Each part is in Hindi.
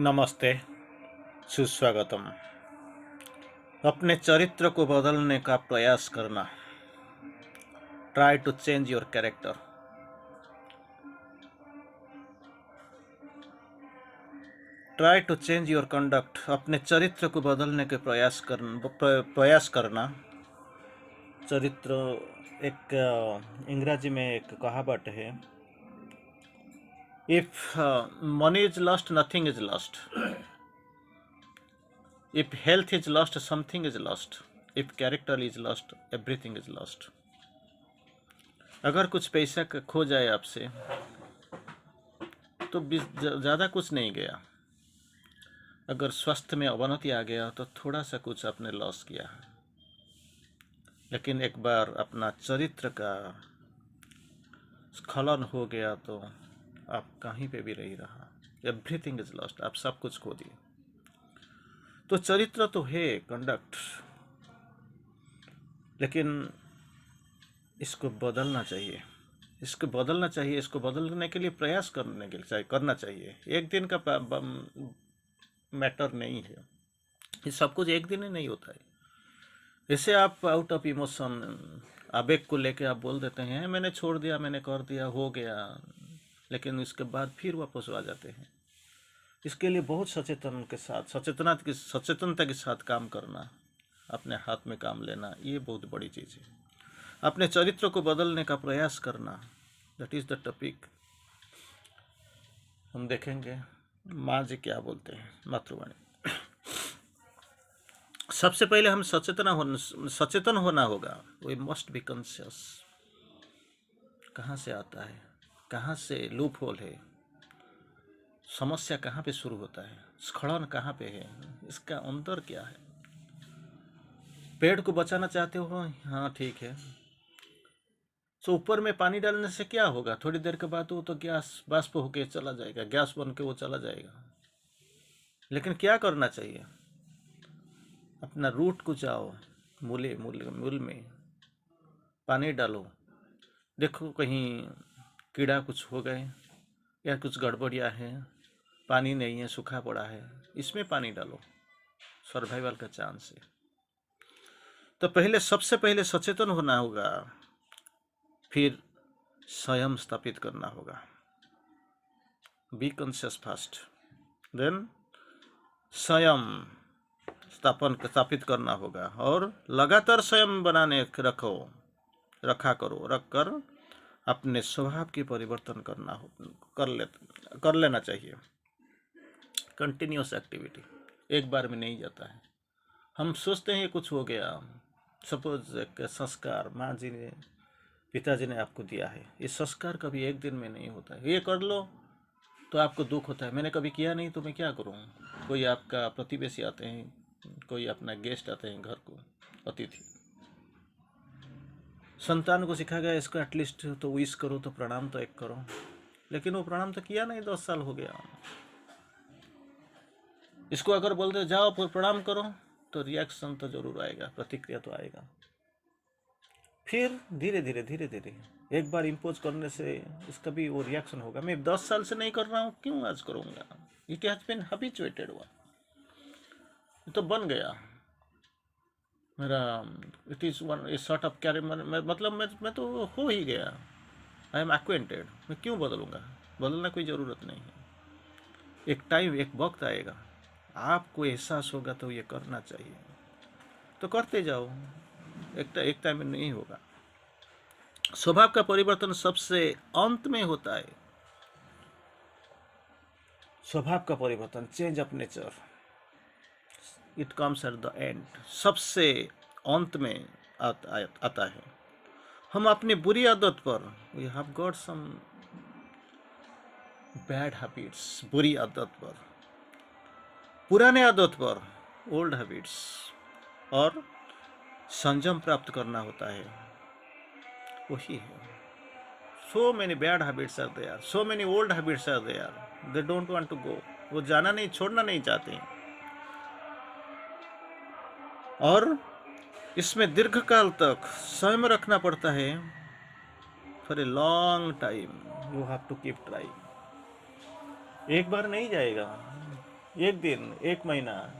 नमस्ते, सुस्वागतम। अपने चरित्र को बदलने का प्रयास करना। Try to change your character. Try to change your conduct. अपने चरित्र को बदलने के प्रयास करना। चरित्र एक इंग्रजी में एक कहावत है, if money is lost nothing is lost, if health is lost something is lost, if character is lost everything is lost. अगर कुछ पैसा खो जाए आपसे तो ज़्यादा कुछ नहीं गया। अगर स्वास्थ्य में अवनति आ गया तो थोड़ा सा कुछ आपने लॉस किया। लेकिन एक बार अपना चरित्र का स्खलन हो गया तो आप कहीं पे भी नहीं रहा। एवरीथिंग इज लॉस्ट, आप सब कुछ खो दिए। तो चरित्र तो है, कंडक्ट, लेकिन इसको बदलना चाहिए। इसको बदलने के लिए प्रयास करना चाहिए। एक दिन का मैटर नहीं है, ये सब कुछ एक दिन ही नहीं होता है। जैसे आप आउट ऑफ इमोशन, आवेग को लेके आप बोल देते हैं मैंने छोड़ दिया, मैंने कर दिया, हो गया, लेकिन इसके बाद फिर वापस आ जाते हैं। इसके लिए बहुत सचेतनता के साथ काम करना, अपने हाथ में काम लेना, ये बहुत बड़ी चीज़ है। अपने चरित्र को बदलने का प्रयास करना, दैट इज द टॉपिक। हम देखेंगे माँ जी क्या बोलते हैं, मातृवाणी। सबसे पहले हम सचेतन होना होगा। We must be conscious. कहाँ से आता है, कहाँ से लूप होल है, समस्या कहाँ पे शुरू होता है, स्खलन कहाँ पे है, इसका अंतर क्या है। पेड़ को बचाना चाहते हो, हाँ ठीक है, तो ऊपर में पानी डालने से क्या होगा, थोड़ी देर के बाद वो तो गैस वाष्प होके चला जाएगा, गैस बन के वो चला जाएगा। लेकिन क्या करना चाहिए, अपना रूट को जाओ, मूल में पानी डालो। देखो कहीं कीड़ा कुछ हो गए या कुछ गड़बड़िया है, पानी नहीं है, सूखा पड़ा है, इसमें पानी डालो, सर्वाइवल का चांस है। तो सबसे पहले सचेतन होना होगा, फिर स्वयं स्थापित करना होगा। बी कॉन्शियस फर्स्ट, देन स्वयं स्थापित करना होगा, और लगातार स्वयं रख कर अपने स्वभाव की परिवर्तन कर लेना चाहिए। कंटिन्यूस एक्टिविटी एक बार में नहीं जाता है। हम सोचते हैं कुछ हो गया, सपोज एक संस्कार माँ जी ने, पिताजी ने आपको दिया है, ये संस्कार कभी एक दिन में नहीं होता है। ये कर लो तो आपको दुख होता है, मैंने कभी किया नहीं तो मैं क्या करूँ। कोई आपका प्रतिवेशी आते हैं, कोई अपना गेस्ट आते हैं घर को, अतिथि। संतान को सिखाया गया इसको एटलीस्ट तो विश करो, तो प्रणाम तो एक करो, लेकिन वो प्रणाम तो किया नहीं, 10 साल हो गया। इसको अगर बोलते जाओ प्रणाम करो, तो रिएक्शन तो जरूर आएगा, प्रतिक्रिया तो आएगा। फिर धीरे धीरे एक बार इम्पोज करने से इसका भी वो रिएक्शन होगा। मैं 10 साल से नहीं कर रहा हूँ, क्यों आज करूँगा। इट हैज बीन हैबिचुएटेड, हुआ तो बन गया मेरा। It is one a sort of character, मतलब मैं तो हो ही गया, आई एम एक्वेंटेड। मैं क्यों बदलूँगा, बदलना कोई ज़रूरत नहीं है। एक टाइम, एक वक्त आएगा, आपको एहसास होगा तो ये करना चाहिए, तो करते जाओ। एक टाइम में नहीं होगा। स्वभाव का परिवर्तन सबसे अंत में होता है। स्वभाव का परिवर्तन, change of nature, it comes at the end, सबसे अंत में आता है। हम अपनी बुरी आदत पर, we have got some bad habits, बुरी आदत पर, पुराने आदत पर, ओल्ड हैबिट्स, और संयम प्राप्त करना होता है, वही है। So many bad habits are there, so many old habits are there, they don't want to go, वो जाना नहीं, छोड़ना नहीं चाहते हैं। और इसमें दीर्घकाल तक स्वयं रखना पड़ता है, for a long time you have to keep trying. एक बार नहीं जाएगा, एक दिन, एक महीना,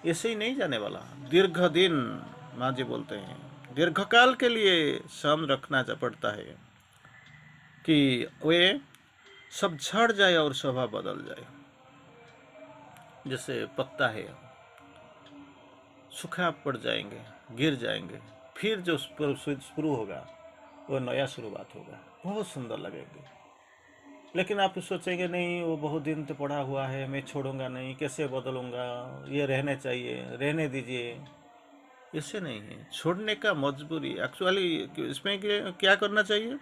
ऐसे ही नहीं जाने वाला। दीर्घ दिन, माँ जी बोलते हैं, दीर्घकाल के लिए सम रखना पड़ता है कि वे सब झड़ जाए और स्वभाव बदल जाए। जैसे पत्ता है, सूखा पड़ जाएंगे, गिर जाएंगे, फिर जो शुरू होगा वो नया शुरुआत होगा, बहुत सुंदर लगेगी। लेकिन आप सोचेंगे नहीं, वो बहुत दिन तो पड़ा हुआ है, मैं छोड़ूंगा नहीं, कैसे बदलूंगा, ये रहने चाहिए, रहने दीजिए। ऐसे नहीं है, छोड़ने का मजबूरी एक्चुअली। इसमें क्या करना चाहिए?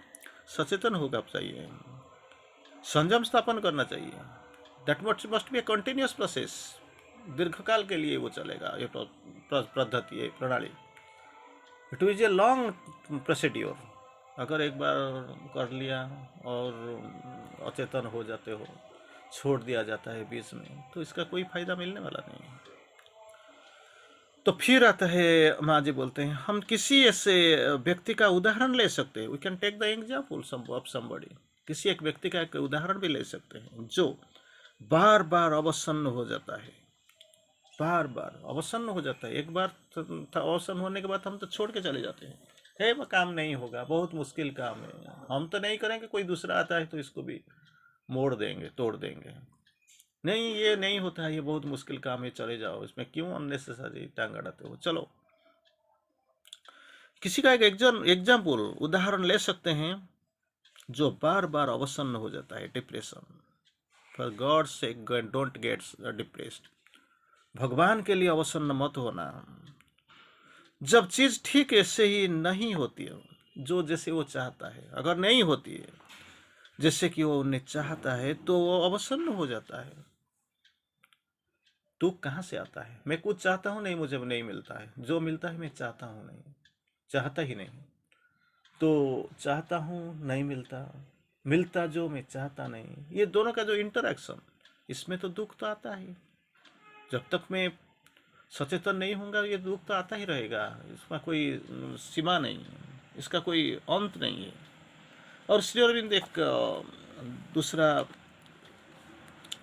सचेतन होगा चाहिए, संयम स्थापन करना चाहिए। That must be a continuous process. दीर्घकाल के लिए वो चलेगा, ये पद्धति, ये प्रणाली। It is a long procedure. अगर एक बार कर लिया और अचेतन हो जाते हो, छोड़ दिया जाता है बीच में, तो इसका कोई फायदा मिलने वाला नहीं है। तो फिर आता है, माँ जी बोलते हैं, हम किसी ऐसे व्यक्ति का उदाहरण ले सकते हैं। We can take the example of somebody. किसी एक व्यक्ति का एक उदाहरण भी ले सकते हैं जो बार बार अवसन्न हो जाता है, बार बार अवसन्न हो जाता है। एक बार अवसन्न होने के बाद हम तो छोड़ के चले जाते हैं, है वो काम नहीं होगा, बहुत मुश्किल काम है, हम तो नहीं करेंगे, कोई दूसरा आता है तो इसको भी मोड़ देंगे, तोड़ देंगे। नहीं, ये नहीं होता है, ये बहुत मुश्किल काम है, चले जाओ, इसमें क्यों अननेसेसरी टांग अड़ाते हो, चलो। किसी का एक एग्जाम्पल, उदाहरण ले सकते हैं जो बार बार अवसन्न हो जाता है, डिप्रेशन। फॉर गॉड से डोंट गेट डिप्रेस्ड। भगवान के लिए अवसन्न मत होना। जब चीज ठीक ऐसे ही नहीं होती है, जो जैसे वो चाहता है, अगर नहीं होती है जैसे कि वो उन्हें चाहता है, तो वो अवसन्न हो जाता है। दुख कहाँ से आता है? मैं कुछ चाहता हूँ, नहीं, मुझे नहीं मिलता है, जो मिलता है मैं चाहता हूँ नहीं, चाहता ही नहीं, तो चाहता हूँ नहीं मिलता, मिलता जो मैं चाहता नहीं, ये दोनों का जो इंटरेक्शन, इसमें तो दुख तो आता ही। जब तक मैं सचेतन नहीं होऊंगा, ये दुख तो आता ही रहेगा, इसका कोई सीमा नहीं है, इसका कोई अंत नहीं है। और श्री अरविंद एक दूसरा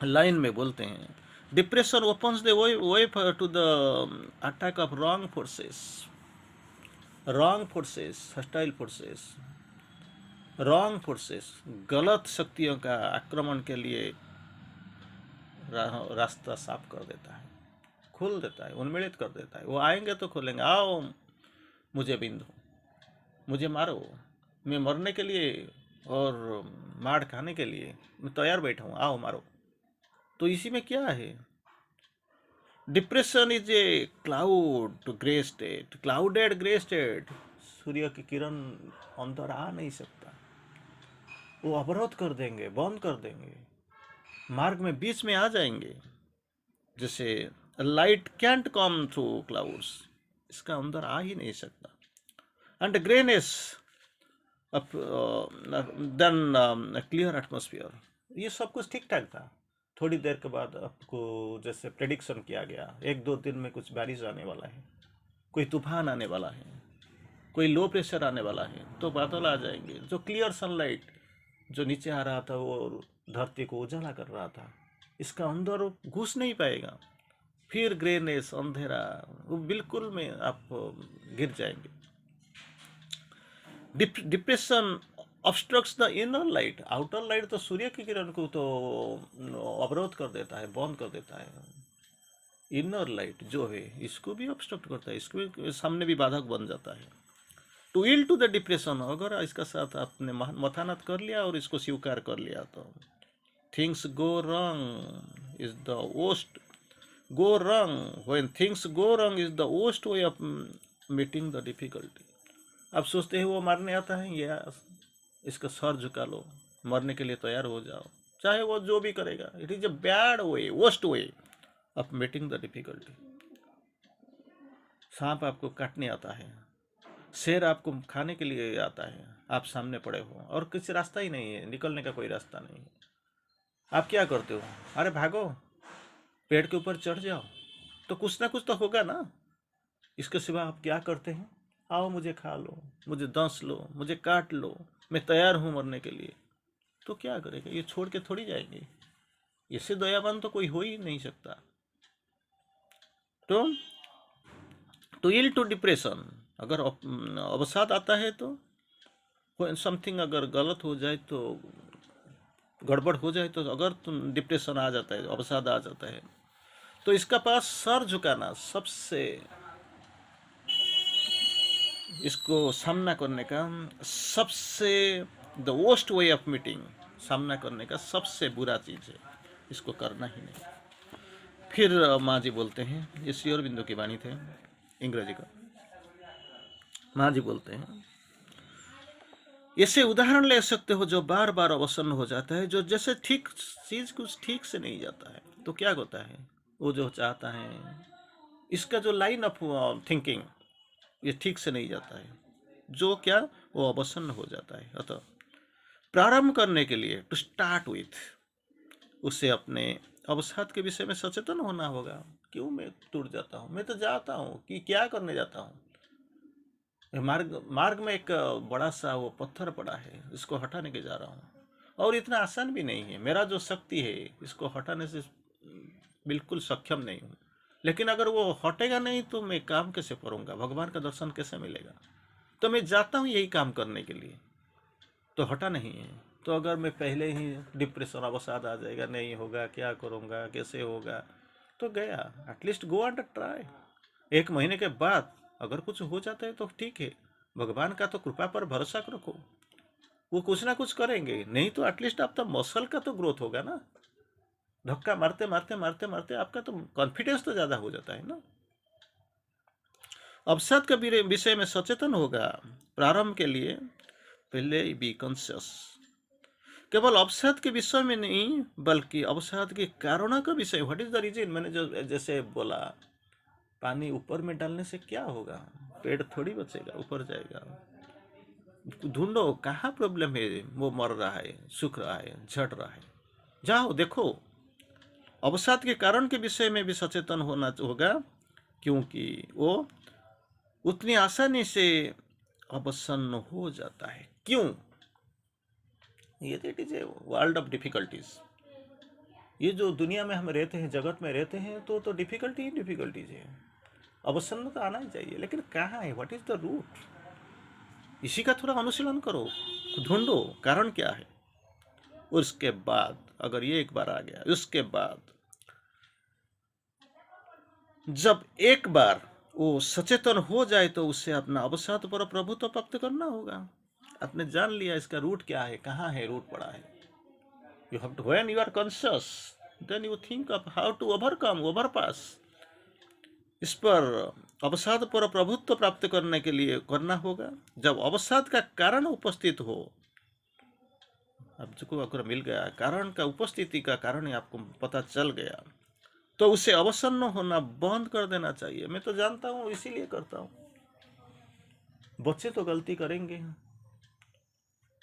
लाइन में बोलते हैं, depression opens the way to the attack of wrong forces. Wrong forces, hostile forces, wrong forces, गलत शक्तियों का आक्रमण के लिए रास्ता साफ कर देता है, खोल देता है, उन्मीलित कर देता है। वो आएंगे तो खोलेंगे, आओ मुझे बिंदो, मुझे मारो, मैं मरने के लिए और मार खाने के लिए मैं तैयार बैठा हूँ, आओ मारो। तो इसी में क्या है? Depression is a cloud grey state, clouded grey state. सूर्य की किरण अंदर आ नहीं सकता, वो अवरोध कर देंगे, बंद कर देंगे, मार्ग में बीच में आ जाएंगे। जैसे light can't come through clouds, इसका अंदर आ ही नहीं सकता। And greyness then clear atmosphere, ये सब कुछ ठीक ठाक था। थोड़ी देर के बाद आपको जैसे प्रेडिक्शन किया गया, एक दो दिन में कुछ बारिश आने वाला है, कोई तूफान आने वाला है, कोई लो प्रेशर आने वाला है, तो बादल आ जाएंगे, जो क्लियर सनलाइट जो नीचे आ रहा था वो धरती को उजाला कर रहा था, इसका अंदर घुस नहीं पाएगा। फिर ग्रेनेस, अंधेरा, वो बिल्कुल में आप गिर जाएंगे। Depression obstructs the inner light, outer light तो सूर्य की किरण को तो अवरोध कर देता है, बंद कर देता है। इनर लाइट जो है इसको भी ऑब्स्ट्रक्ट करता है, इसको भी सामने भी बाधक बन जाता है। To ill to the depression, अगर इसका साथ आपने मथानत कर लिया और इसको स्वीकार कर लिया, तो things go wrong is the worst, go wrong when things go wrong is the worst way of meeting the difficulty. आप सोचते हैं वो मारने आता है, या इसका सर झुका लो, मरने के लिए तैयार हो जाओ, चाहे वो जो भी करेगा। It is a bad way, worst way of meeting the difficulty. सांप आपको काटने आता है, शेर आपको खाने के लिए आता है, आप सामने पड़े हो और किसी रास्ता ही नहीं है, निकलने का कोई रास्ता नहीं है। आप क्या करते हो? अरे भागो, पेड़ के ऊपर चढ़ जाओ, तो कुछ ना कुछ तो होगा ना। इसके सिवा आप क्या करते हैं? आओ मुझे खा लो, मुझे दंस लो, मुझे काट लो, मैं तैयार हूँ मरने के लिए। तो क्या करेगा? ये छोड़ के थोड़ी जाएंगे, इससे दयावान तो कोई हो ही नहीं सकता। तो इल टू डिप्रेशन, अगर अवसाद आता है तो समथिंग अगर गलत हो जाए तो, गड़बड़ हो जाए तो, अगर तुम डिप्रेशन आ जाता है, अवसाद आ जाता है, तो इसका पास सर झुकाना सबसे, इसको सामना करने का सबसे, the worst way of meeting, सामना करने का सबसे बुरा चीज़ है, इसको करना ही नहीं। फिर माँ जी बोलते हैं, ये श्री अरविंदो की वाणी थे, इंग्रजी का। माँ जी बोलते हैं, ऐसे उदाहरण ले सकते हो जो बार बार अवसन्न हो जाता है, जो जैसे ठीक चीज कुछ ठीक से नहीं जाता है तो क्या होता है, वो जो चाहता है, इसका जो लाइन ऑफ थिंकिंग ये ठीक से नहीं जाता है, जो क्या वो अवसन्न हो जाता है। अतः प्रारंभ करने के लिए, टू स्टार्ट विथ, उसे अपने अवसाद के विषय में सचेतन होना होगा। क्यों मैं टूट जाता हूँ, मैं तो जाता हूँ कि क्या करने जाता हूँ, मार्ग मार्ग में एक बड़ा सा वो पत्थर पड़ा है, इसको हटाने के जा रहा हूँ, और इतना आसान भी नहीं है, मेरा जो शक्ति है इसको हटाने से बिल्कुल सक्षम नहीं हूँ। लेकिन अगर वो हटेगा नहीं तो मैं काम कैसे करूँगा, भगवान का दर्शन कैसे मिलेगा। तो मैं जाता हूँ यही काम करने के लिए, तो हटा नहीं है। तो अगर मैं पहले ही डिप्रेशन, अवसाद आ जाएगा, नहीं होगा, क्या करूँगा, कैसे होगा, तो गया। At least go and try. 1 महीने के बाद अगर कुछ हो जाता है तो ठीक है, भगवान का तो कृपा पर भरोसा रखो, वो कुछ ना कुछ करेंगे। नहीं तो एटलीस्ट आपका मसल का तो ग्रोथ होगा ना। धक्का मारते मारते मारते मारते आपका तो कॉन्फिडेंस तो ज़्यादा हो जाता है ना। अवसाद के विषय में सचेतन होगा। प्रारंभ के लिए पहले बी कॉन्शियस, केवल अवसाद के विषय में नहीं बल्कि अवसाद के कारणों का विषय, व्हाट इज द रीजन। मैंने जो जैसे बोला, पानी ऊपर में डालने से क्या होगा, पेड़ थोड़ी बचेगा, ऊपर जाएगा। ढूंढो कहाँ प्रॉब्लम है, वो मर रहा है, सूख रहा है, झड़ रहा है, जाओ देखो। अवसाद के कारण के विषय में भी सचेतन होना होगा, क्योंकि वो उतनी आसानी से अवसन्न हो जाता है। क्यों? ये it is a world of difficulties. ये जो दुनिया में हम रहते हैं, जगत में रहते हैं, तो डिफिकल्टी ही डिफिकल्टीज है। अवसन्न तो आना ही चाहिए, लेकिन कहाँ है, व्हाट इज द रूट, इसी का थोड़ा अनुशीलन करो, ढूंढो कारण क्या है। उसके बाद अगर ये एक बार आ गया, उसके बाद जब एक बार वो सचेतन हो जाए तो उससे अपना अवसाद पर प्रभुत्व प्राप्त करना होगा। आपने जान लिया इसका रूट क्या है, कहाँ है रूट पड़ा है। You have to, when you are conscious, then you think of how to overcome, overpass. इस पर अवसाद पर प्रभुत्व प्राप्त करने के लिए करना होगा। जब अवसाद का कारण उपस्थित हो, आपको अगर मिल गया कारण का, उपस्थिति का कारण ही आपको पता चल गया, तो उसे अवसन्न होना बंद कर देना चाहिए। मैं तो जानता हूँ, इसीलिए करता हूँ। बच्चे तो गलती करेंगे,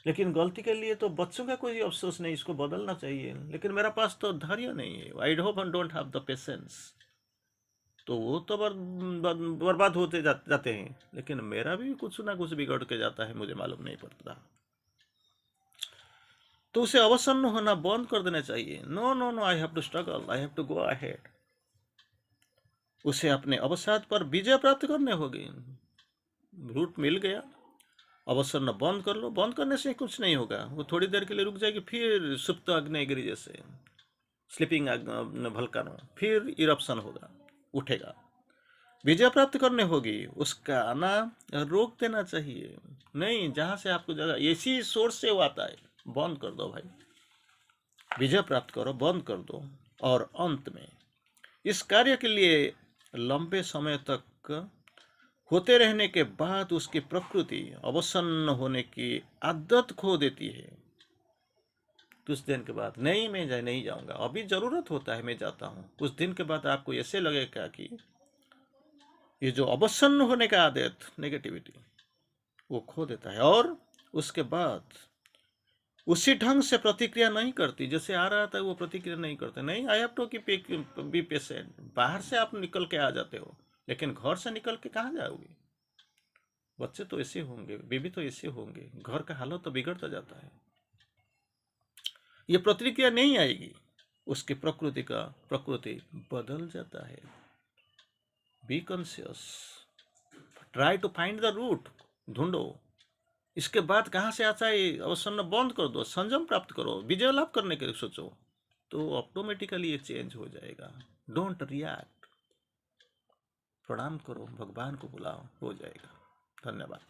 लेकिन गलती के लिए तो बच्चों का कोई अफसोस नहीं, इसको बदलना चाहिए। लेकिन मेरा पास तो धैर्य नहीं है, I hope and don't have the patience, तो वो तो बर्बाद होते जाते हैं। लेकिन मेरा भी कुछ ना कुछ बिगड़ के जाता है, मुझे मालूम नहीं पड़ता। तो उसे अवसन्न होना बंद कर देना चाहिए। No no no, I have to struggle, I have to go ahead. उसे अपने अवसाद पर विजय प्राप्त करने होगी। रूट मिल गया, अवसन्न बंद कर लो। बंद करने से कुछ नहीं होगा, वो थोड़ी देर के लिए रुक जाएगी, फिर सुप्त अग्निगिरी जैसे स्लीपिंग वल्केनो, फिर इरप्शन होगा, उठेगा। विजय प्राप्त करने होगी, उसका आना रोक देना चाहिए। नहीं, जहां से आपको जगह, इसी सोर्स से वो आता है, बंद कर दो भाई, विजय प्राप्त करो, बंद कर दो। और अंत में इस कार्य के लिए लंबे समय तक होते रहने के बाद उसकी प्रकृति अवसन्न होने की आदत खो देती है। कुछ दिन के बाद, नहीं मैं नहीं जाऊंगा, अभी जरूरत होता है मैं जाता हूँ। कुछ दिन के बाद आपको ऐसे लगेगा कि ये जो अवसन्न होने का आदत, नेगेटिविटी, वो खो देता है। और उसके बाद उसी ढंग से प्रतिक्रिया नहीं करती, जैसे आ रहा था वो प्रतिक्रिया नहीं करते। नहीं, I have to be patient. बाहर से आप निकल के आ जाते हो, लेकिन घर से निकल के कहाँ जाओगे। बच्चे तो ऐसे होंगे, बेबी तो ऐसे होंगे, घर का हालत तो बिगड़ता जाता है। ये प्रतिक्रिया नहीं आएगी। उसकी प्रकृति बदल जाता है। Be conscious, try to find the root, ढूंढो। इसके बाद कहाँ से आता है अवसन्न बंद कर दो, संयम प्राप्त करो, विजय लाभ करने के लिए सोचो, तो ऑटोमेटिकली ये चेंज हो जाएगा। डोंट रिएक्ट, प्रणाम करो, भगवान को बुलाओ, हो जाएगा। धन्यवाद।